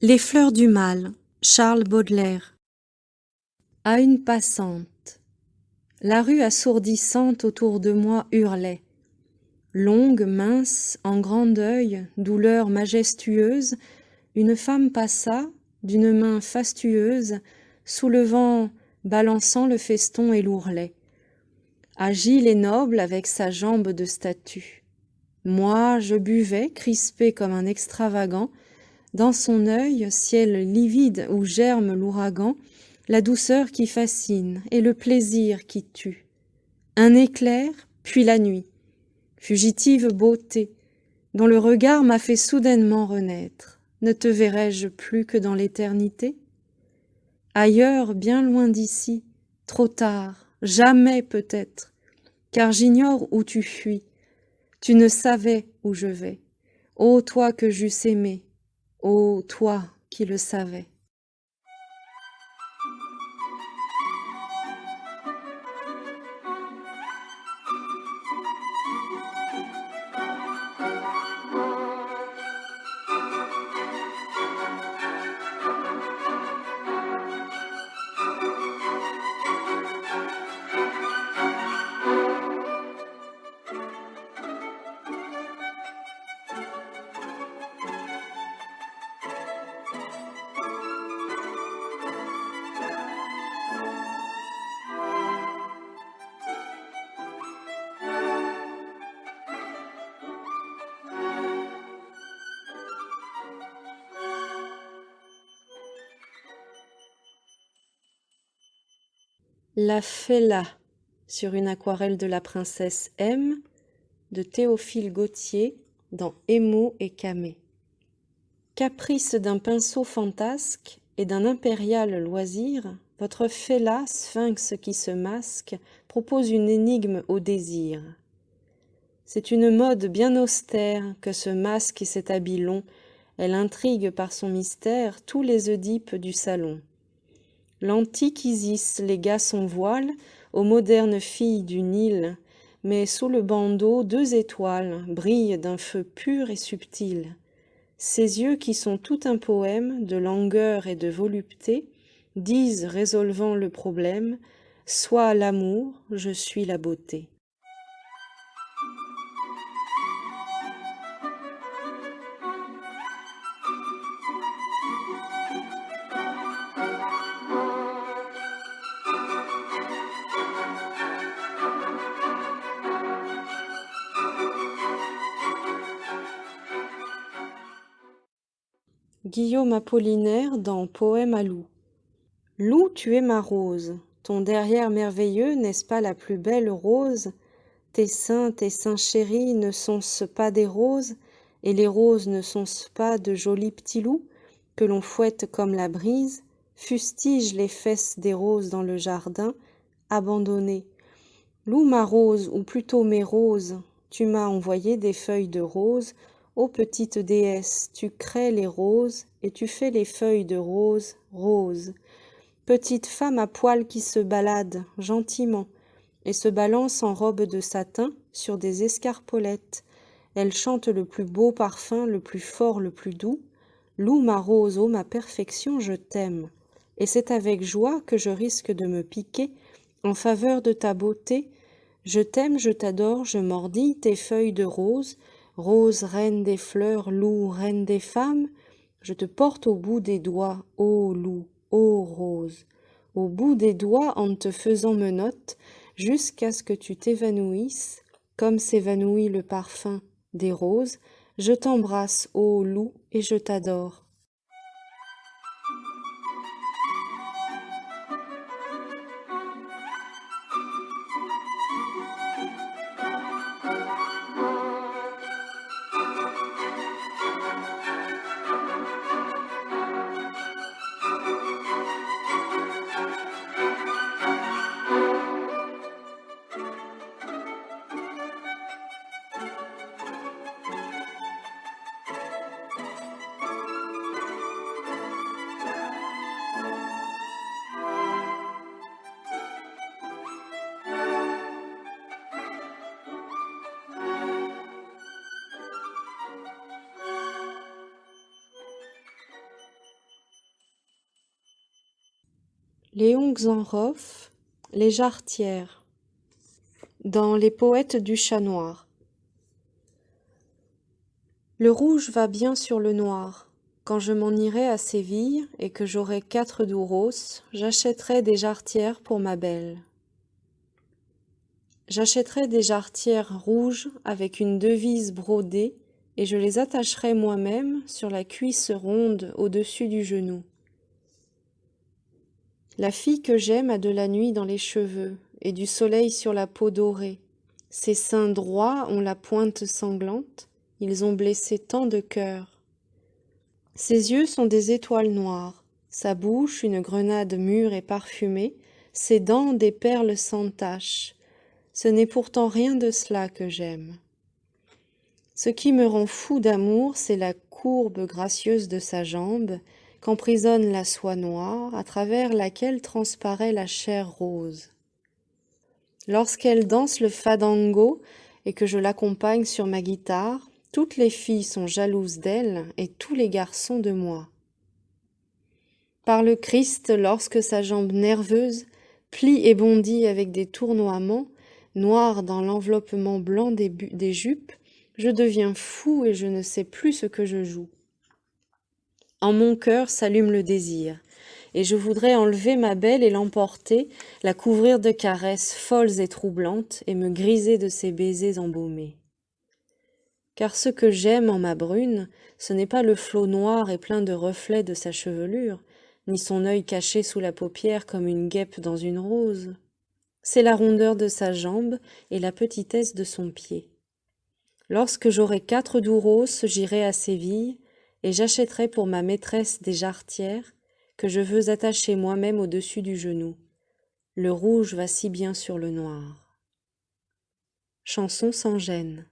Les fleurs du mal, Charles Baudelaire. À une passante. La rue assourdissante autour de moi hurlait. Longue, mince, en grand deuil, douleur majestueuse, une femme passa, d'une main fastueuse, soulevant, balançant le feston et l'ourlet. Agile et noble avec sa jambe de statue. Moi, je buvais, crispé comme un extravagant, dans son œil, ciel livide où germe l'ouragan, la douceur qui fascine et le plaisir qui tue. Un éclair, puis la nuit. Fugitive beauté, dont le regard m'a fait soudainement renaître. Ne te verrai-je plus que dans l'éternité? Ailleurs, bien loin d'ici, trop tard, jamais peut-être, car j'ignore où tu fuis. Tu ne savais où je vais. Ô toi que j'eusse aimé, ô toi qui le savais. La Fella sur une aquarelle de la princesse M de Théophile Gautier dans Émaux et Camée. Caprice d'un pinceau fantasque et d'un impérial loisir, votre Fella, sphinx qui se masque, propose une énigme au désir. C'est une mode bien austère que ce masque et cet habit long, elle intrigue par son mystère tous les Oedipes du salon. L'antique Isis légua son voile aux modernes filles du Nil, mais sous le bandeau 2 étoiles brillent d'un feu pur et subtil. Ces yeux qui sont tout un poème de langueur et de volupté disent, résolvant le problème, sois l'amour, je suis la beauté. Guillaume Apollinaire dans Poème à loup. Loup, tu es ma rose, ton derrière merveilleux, n'est-ce pas la plus belle rose? Tes seins chéris, ne sont-ce pas des roses? Et les roses ne sont-ce pas de jolis petits loups que l'on fouette comme la brise? Fustige les fesses des roses dans le jardin, abandonnées. Loup ma rose, ou plutôt mes roses, tu m'as envoyé des feuilles de rose. Ô petite déesse, tu crées les roses, et tu fais les feuilles de rose roses. Petite femme à poils qui se balade gentiment, et se balance en robe de satin sur des escarpolettes. Elle chante le plus beau parfum, le plus fort, le plus doux. Loue ma rose, ô ma perfection, je t'aime. Et c'est avec joie que je risque de me piquer en faveur de ta beauté. Je t'aime, je t'adore, je mordis tes feuilles de rose. Rose, reine des fleurs, loup, reine des femmes. Je te porte au bout des doigts, ô loup, ô rose. Au bout des doigts en te faisant menotte, jusqu'à ce que tu t'évanouisses, comme s'évanouit le parfum des roses, je t'embrasse, ô loup, et je t'adore. Léon Xenhoff, Les Jarretières, dans Les Poètes du Chat Noir. Le rouge va bien sur le noir. Quand je m'en irai à Séville et que j'aurai 4 douros, j'achèterai des jarretières pour ma belle. J'achèterai des jarretières rouges avec une devise brodée et je les attacherai moi-même sur la cuisse ronde au-dessus du genou. La fille que j'aime a de la nuit dans les cheveux et du soleil sur la peau dorée. Ses seins droits ont la pointe sanglante, ils ont blessé tant de cœurs. Ses yeux sont des étoiles noires, sa bouche une grenade mûre et parfumée, ses dents des perles sans tache. Ce n'est pourtant rien de cela que j'aime. Ce qui me rend fou d'amour, c'est la courbe gracieuse de sa jambe, qu'emprisonne la soie noire, à travers laquelle transparaît la chair rose. Lorsqu'elle danse le fadango et que je l'accompagne sur ma guitare, toutes les filles sont jalouses d'elle et tous les garçons de moi. Par le Christ, lorsque sa jambe nerveuse plie et bondit avec des tournoiements, noirs dans l'enveloppement blanc des jupes, je deviens fou et je ne sais plus ce que je joue. En mon cœur s'allume le désir, et je voudrais enlever ma belle et l'emporter, la couvrir de caresses folles et troublantes, et me griser de ses baisers embaumés. Car ce que j'aime en ma brune, ce n'est pas le flot noir et plein de reflets de sa chevelure, ni son œil caché sous la paupière comme une guêpe dans une rose. C'est la rondeur de sa jambe et la petitesse de son pied. Lorsque j'aurai 4 douros, j'irai à Séville, et j'achèterai pour ma maîtresse des jarretières que je veux attacher moi-même au-dessus du genou. Le rouge va si bien sur le noir. Chanson sans gêne.